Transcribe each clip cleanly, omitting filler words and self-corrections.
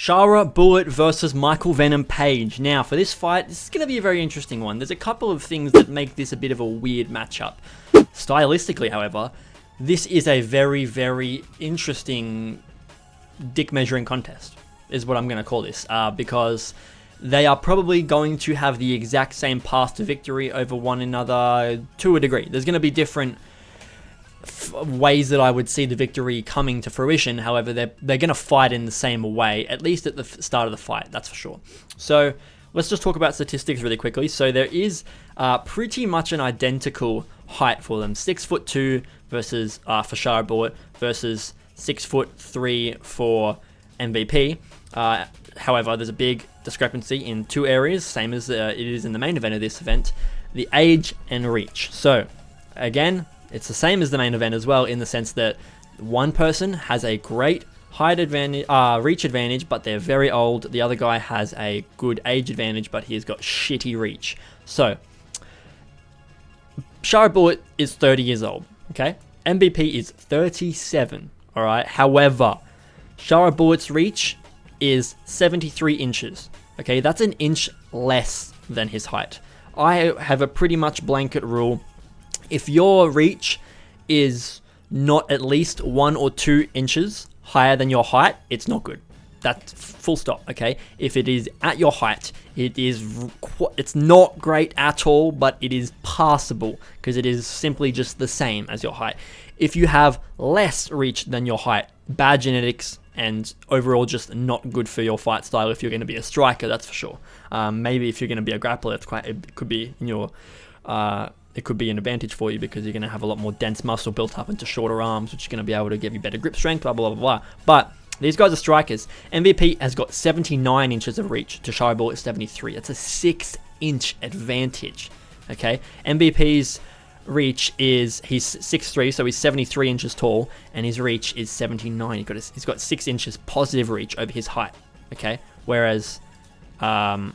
Shara Bullet versus Michael Venom Page. Now, for this fight, this is going to be a very interesting one. There's a couple of things that make this a bit of a weird matchup. Stylistically, however, this is a very, very interesting dick measuring contest, is what I'm going to call this, because they are probably going to have the exact same path to victory over one another to a degree. There's going to be different ways that I would see the victory coming to fruition. However, they're going to fight in the same way, at least at the start of the fight, that's for sure. So let's just talk about statistics really quickly. So there is pretty much an identical height for them. 6'2" versus for Shara Bullet versus 6'3" for MVP. However, there's a big discrepancy in two areas, same as it is in the main event of this event: the age and reach. So again, it's the same as the main event as well, in the sense that one person has a great height advantage, reach advantage, but they're very old. The other guy has a good age advantage, but he's got shitty reach. So Shara Bullet is 30 years old, okay? MVP is 37, all right? However, Shara Bullet's reach is 73 inches, okay? That's an inch less than his height. I have a pretty much blanket rule. If your reach is not at least 1 or 2 inches higher than your height, it's not good. That's full stop, okay? If it is at your height, it's not great at all, but it is passable because it is simply just the same as your height. If you have less reach than your height, bad genetics and overall just not good for your fight style. If you're going to be a striker, that's for sure. Maybe if you're going to be a grappler, it could be in your it could be an advantage for you because you're going to have a lot more dense muscle built up into shorter arms, which is going to be able to give you better grip strength, blah, blah, blah, blah. But these guys are strikers. MVP has got 79 inches of reach to Shara Bullet 73. That's a 6-inch advantage, okay? MVP's reach is, he's 6'3", so he's 73 inches tall, and his reach is 79. He's got 6 inches positive reach over his height, okay? Whereas Shara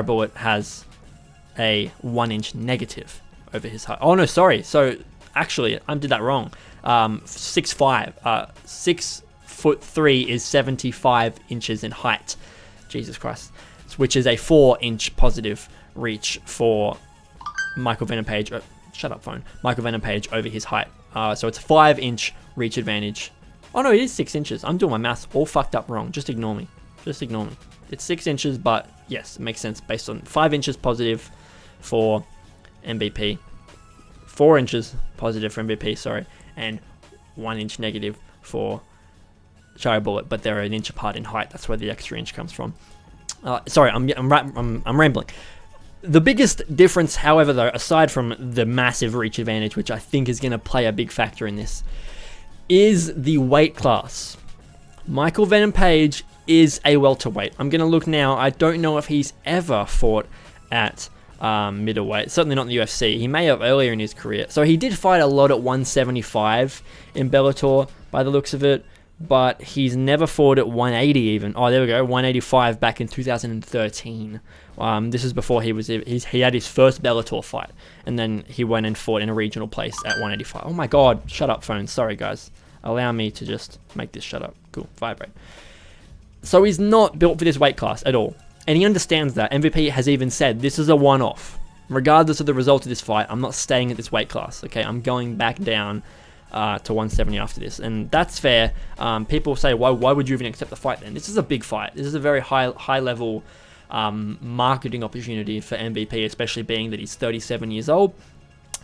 Bullet has a 1-inch negative over his height. Oh no, sorry. So actually, I did that wrong. 6'5", 6'3" is 75 inches in height. Jesus Christ, which is a 4-inch positive reach for Michael Venom Page. Shut up, phone. Michael Venom Page over his height. So it's a 5-inch reach advantage. Oh no, it is 6 inches. I'm doing my maths all fucked up wrong. Just ignore me. Just ignore me. It's 6 inches, but yes, it makes sense based on 5 inches positive for MVP, 4 inches positive for MVP, sorry, and 1 inch negative for Shara Bullet, but they're an inch apart in height. That's where the extra inch comes from. Sorry, I'm rambling. The biggest difference, however, though, aside from the massive reach advantage, which I think is going to play a big factor in this, is the weight class. Michael Venom Page is a welterweight. I'm going to look now. I don't know if he's ever fought at middleweight. Certainly not in the UFC. He may have earlier in his career. So he did fight a lot at 175 in Bellator by the looks of it, but he's never fought at 180 even. Oh, there we go. 185 back in 2013. This is before he had his first Bellator fight, and then he went and fought in a regional place at 185. Oh my god, shut up, phone. Sorry, guys. Allow me to just make this shut up. Cool, vibrate. So he's not built for this weight class at all. And he understands that. MVP has even said, this is a one-off. Regardless of the result of this fight, I'm not staying at this weight class, okay? I'm going back down to 170 after this. And that's fair. People say, why would you even accept the fight then? This is a big fight. This is a very high-level marketing opportunity for MVP, especially being that he's 37 years old.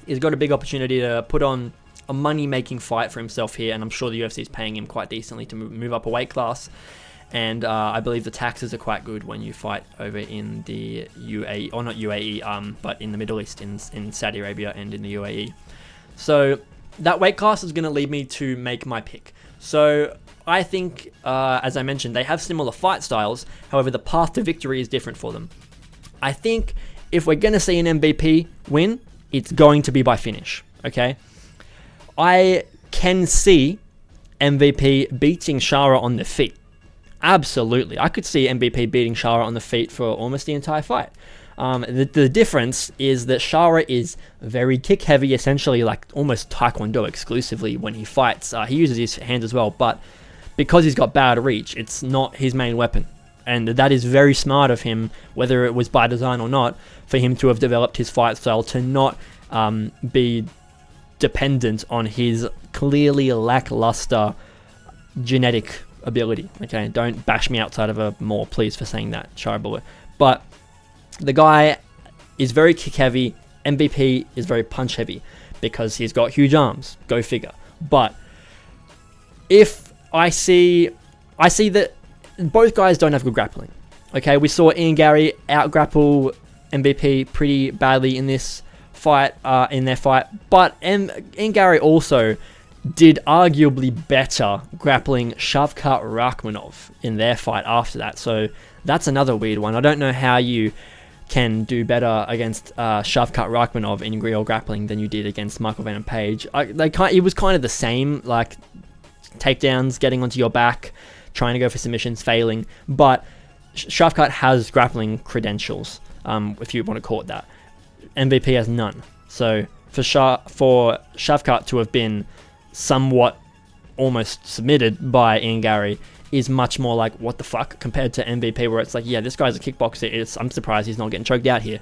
He's got a big opportunity to put on a money-making fight for himself here, and I'm sure the UFC is paying him quite decently to move up a weight class. And I believe the taxes are quite good when you fight over in the UAE, or not UAE, but in the Middle East, in Saudi Arabia and in the UAE. So that weight class is going to lead me to make my pick. So I think, as I mentioned, they have similar fight styles. However, the path to victory is different for them. I think if we're going to see an MVP win, it's going to be by finish, okay? I can see MVP beating Shara on the feet. Absolutely. I could see MVP beating Shara on the feet for almost the entire fight. The difference is that Shara is very kick heavy, essentially like almost Taekwondo exclusively when he fights. He uses his hands as well, but because he's got bad reach, it's not his main weapon. And that is very smart of him, whether it was by design or not, for him to have developed his fight style to not be dependent on his clearly lackluster genetic ability. Okay, don't bash me outside of a mall, please, for saying that, Shara Bullet. But the guy is very kick heavy. MVP is very punch heavy because he's got huge arms. Go figure. But if I see that both guys don't have good grappling. Okay, we saw Ian Gary out grapple MVP pretty badly in this fight, in their fight, but Ian Gary also did arguably better grappling Shavkat Rakhmonov in their fight after that. So that's another weird one. I don't know how you can do better against Shavkat Rakhmonov in real grappling than you did against Michael Venom Page. It was kind of the same, like takedowns, getting onto your back, trying to go for submissions, failing. But Shavkat has grappling credentials, if you want to call it that. MVP has none. So for Shavkat to have been somewhat almost submitted by Ian Gary is much more like, what the fuck, compared to MVP, where it's like, yeah, this guy's a kickboxer. I'm surprised he's not getting choked out here.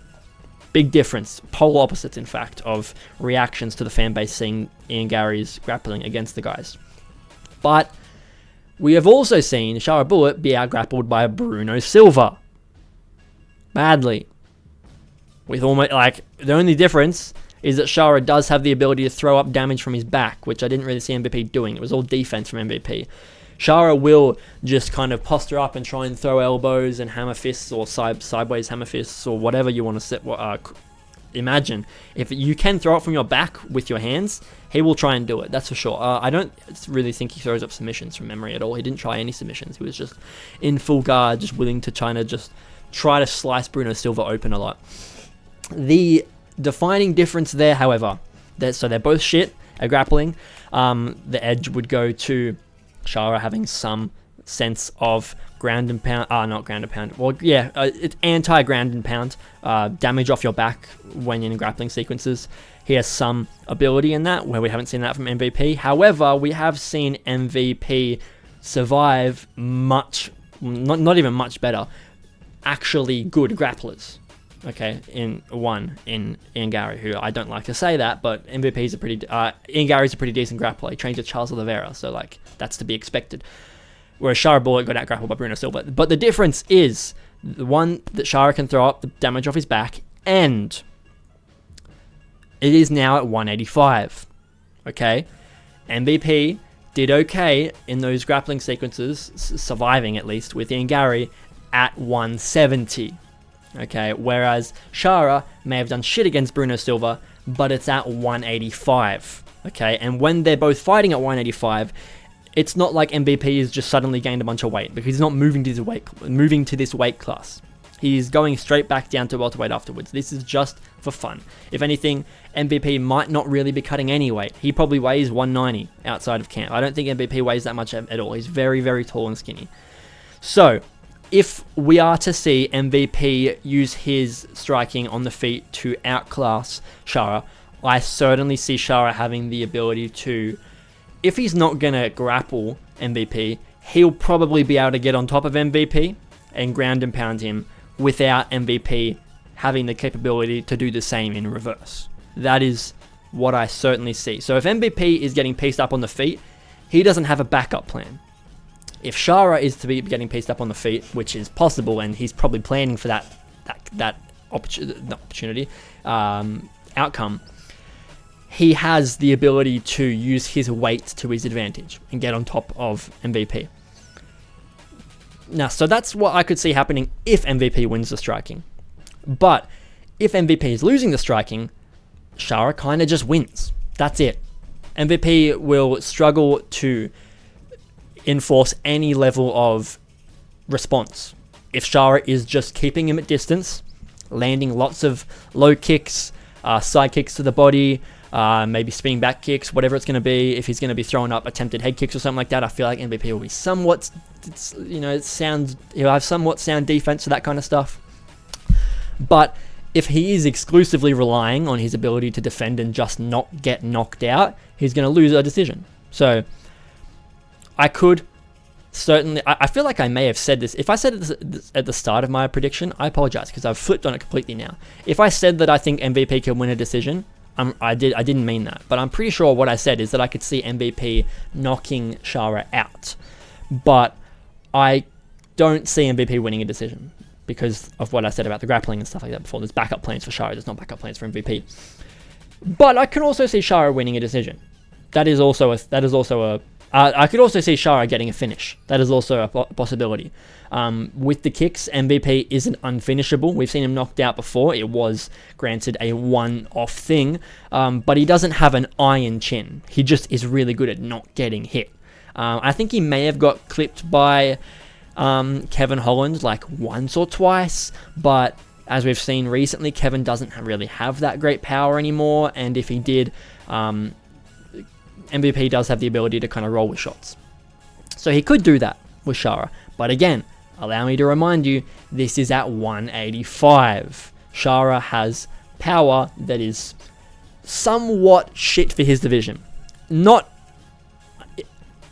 Big difference. Polar opposites, in fact, of reactions to the fan base seeing Ian Gary's grappling against the guys. But we have also seen Shara Bullet be out-grappled by Bruno Silva. Badly. With almost, like, the only difference is that Shara does have the ability to throw up damage from his back, which I didn't really see MVP doing. It was all defense from MVP. Shara will just kind of posture up and try and throw elbows and hammer fists, or sideways hammer fists, or whatever you want to set. Imagine. If you can throw it from your back with your hands, he will try and do it, that's for sure. I don't really think he throws up submissions from memory at all. He didn't try any submissions. He was just in full guard, just willing to try to slice Bruno Silva open a lot. The defining difference there, however, so they're both shit at grappling. The edge would go to Shara having some sense of ground and pound, not ground and pound. Well, yeah, it's anti-ground and pound, damage off your back when in grappling sequences. He has some ability in that, where we haven't seen that from MVP. However, we have seen MVP survive not even much better, actually good grapplers. Okay, in Ian Gary, who I don't like to say that, but Ian Gary's a pretty decent grappler. He trains with Charles Oliveira, so like that's to be expected. Whereas Shara Bullet got out grappled by Bruno Silva. But the difference is the one that Shara can throw up the damage off his back, and it is now at 185. Okay, MVP did okay in those grappling sequences, surviving at least with Ian Gary at 170. Okay, whereas Shara may have done shit against Bruno Silva, but it's at 185. Okay, and when they're both fighting at 185, it's not like MVP has just suddenly gained a bunch of weight, because he's not moving to this weight class. He's going straight back down to welterweight afterwards. This is just for fun. If anything, MVP might not really be cutting any weight. He probably weighs 190 outside of camp. I don't think MVP weighs that much at all. He's very, very tall and skinny. So if we are to see MVP use his striking on the feet to outclass Shara, I certainly see Shara having the ability to, if he's not going to grapple MVP, he'll probably be able to get on top of MVP and ground and pound him without MVP having the capability to do the same in reverse. That is what I certainly see. So if MVP is getting pieced up on the feet, he doesn't have a backup plan. If Shara is to be getting pieced up on the feet, which is possible, and he's probably planning for that outcome, he has the ability to use his weight to his advantage and get on top of MVP. Now, so that's what I could see happening if MVP wins the striking. But if MVP is losing the striking, Shara kind of just wins. That's it. MVP will struggle to enforce any level of response. If Shara is just keeping him at distance, landing lots of low kicks, side kicks to the body, maybe spinning back kicks, whatever it's going to be. If he's going to be throwing up attempted head kicks or something like that, I feel like MVP will be somewhat, he'll have somewhat sound defense to that kind of stuff. But if he is exclusively relying on his ability to defend and just not get knocked out, he's going to lose a decision. So I could certainly, I feel like I may have said this. If I said it at the start of my prediction, I apologize because I've flipped on it completely now. If I said that I think MVP can win a decision, I didn't mean that. But I'm pretty sure what I said is that I could see MVP knocking Shara out. But I don't see MVP winning a decision because of what I said about the grappling and stuff like that before. There's backup plans for Shara. There's not backup plans for MVP. But I can also see Shara winning a decision. I could also see Shara getting a finish. That is also a possibility. With the kicks, MVP isn't unfinishable. We've seen him knocked out before. It was, granted, a one-off thing, but he doesn't have an iron chin. He just is really good at not getting hit. I think he may have got clipped by Kevin Holland like once or twice, but as we've seen recently, Kevin doesn't really have that great power anymore, and if he did, MVP does have the ability to kind of roll with shots. So he could do that with Shara. But again, allow me to remind you, this is at 185. Shara has power that is somewhat shit for his division. Not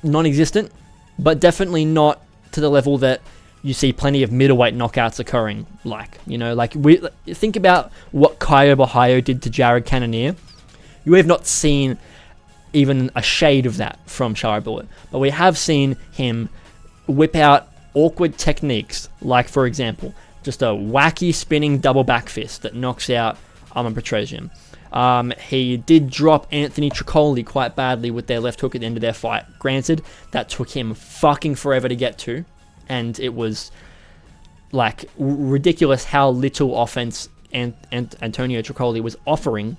non-existent, but definitely not to the level that you see plenty of middleweight knockouts occurring. Think about what Kayo did to Jared Cannonier. You have not seen even a shade of that from Shara Bullet, but we have seen him whip out awkward techniques, like for example, just a wacky spinning double back fist that knocks out Arman Petrosian. He did drop Anthony Tricoli quite badly with their left hook at the end of their fight. Granted, that took him fucking forever to get to, and it was like ridiculous how little offense Antonio Tricoli was offering.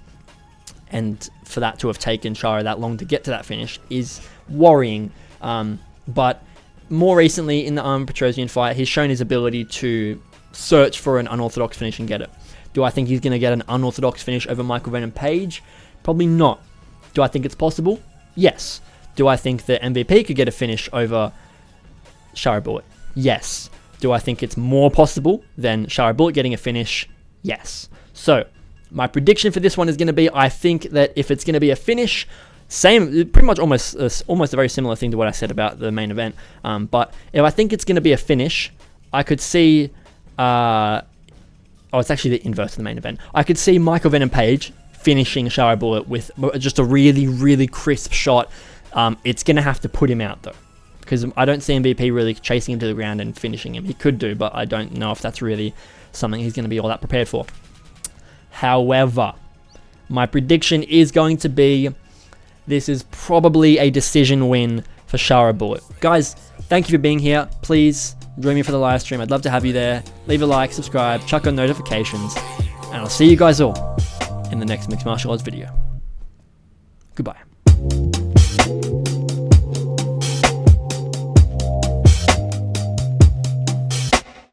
And for that to have taken Shara that long to get to that finish is worrying. But more recently in the Arman Petrosian fight, he's shown his ability to search for an unorthodox finish and get it. Do I think he's going to get an unorthodox finish over Michael Venom Page? Probably not. Do I think it's possible? Yes. Do I think that MVP could get a finish over Shara Bullet? Yes. Do I think it's more possible than Shara Bullet getting a finish? Yes. So my prediction for this one is going to be, I think that if it's going to be a finish, pretty much almost a very similar thing to what I said about the main event. But if I think it's going to be a finish, I could see, it's actually the inverse of the main event. I could see Michael Venom Page finishing Shara Bullet with just a really, really crisp shot. It's going to have to put him out though, because I don't see MVP really chasing him to the ground and finishing him. He could do, but I don't know if that's really something he's going to be all that prepared for. However, my prediction is going to be this is probably a decision win for Shara Bullet. Guys, thank you for being here. Please join me for the live stream. I'd love to have you there. Leave a like, subscribe, chuck on notifications, and I'll see you guys all in the next Mixed Martial Arts video. Goodbye.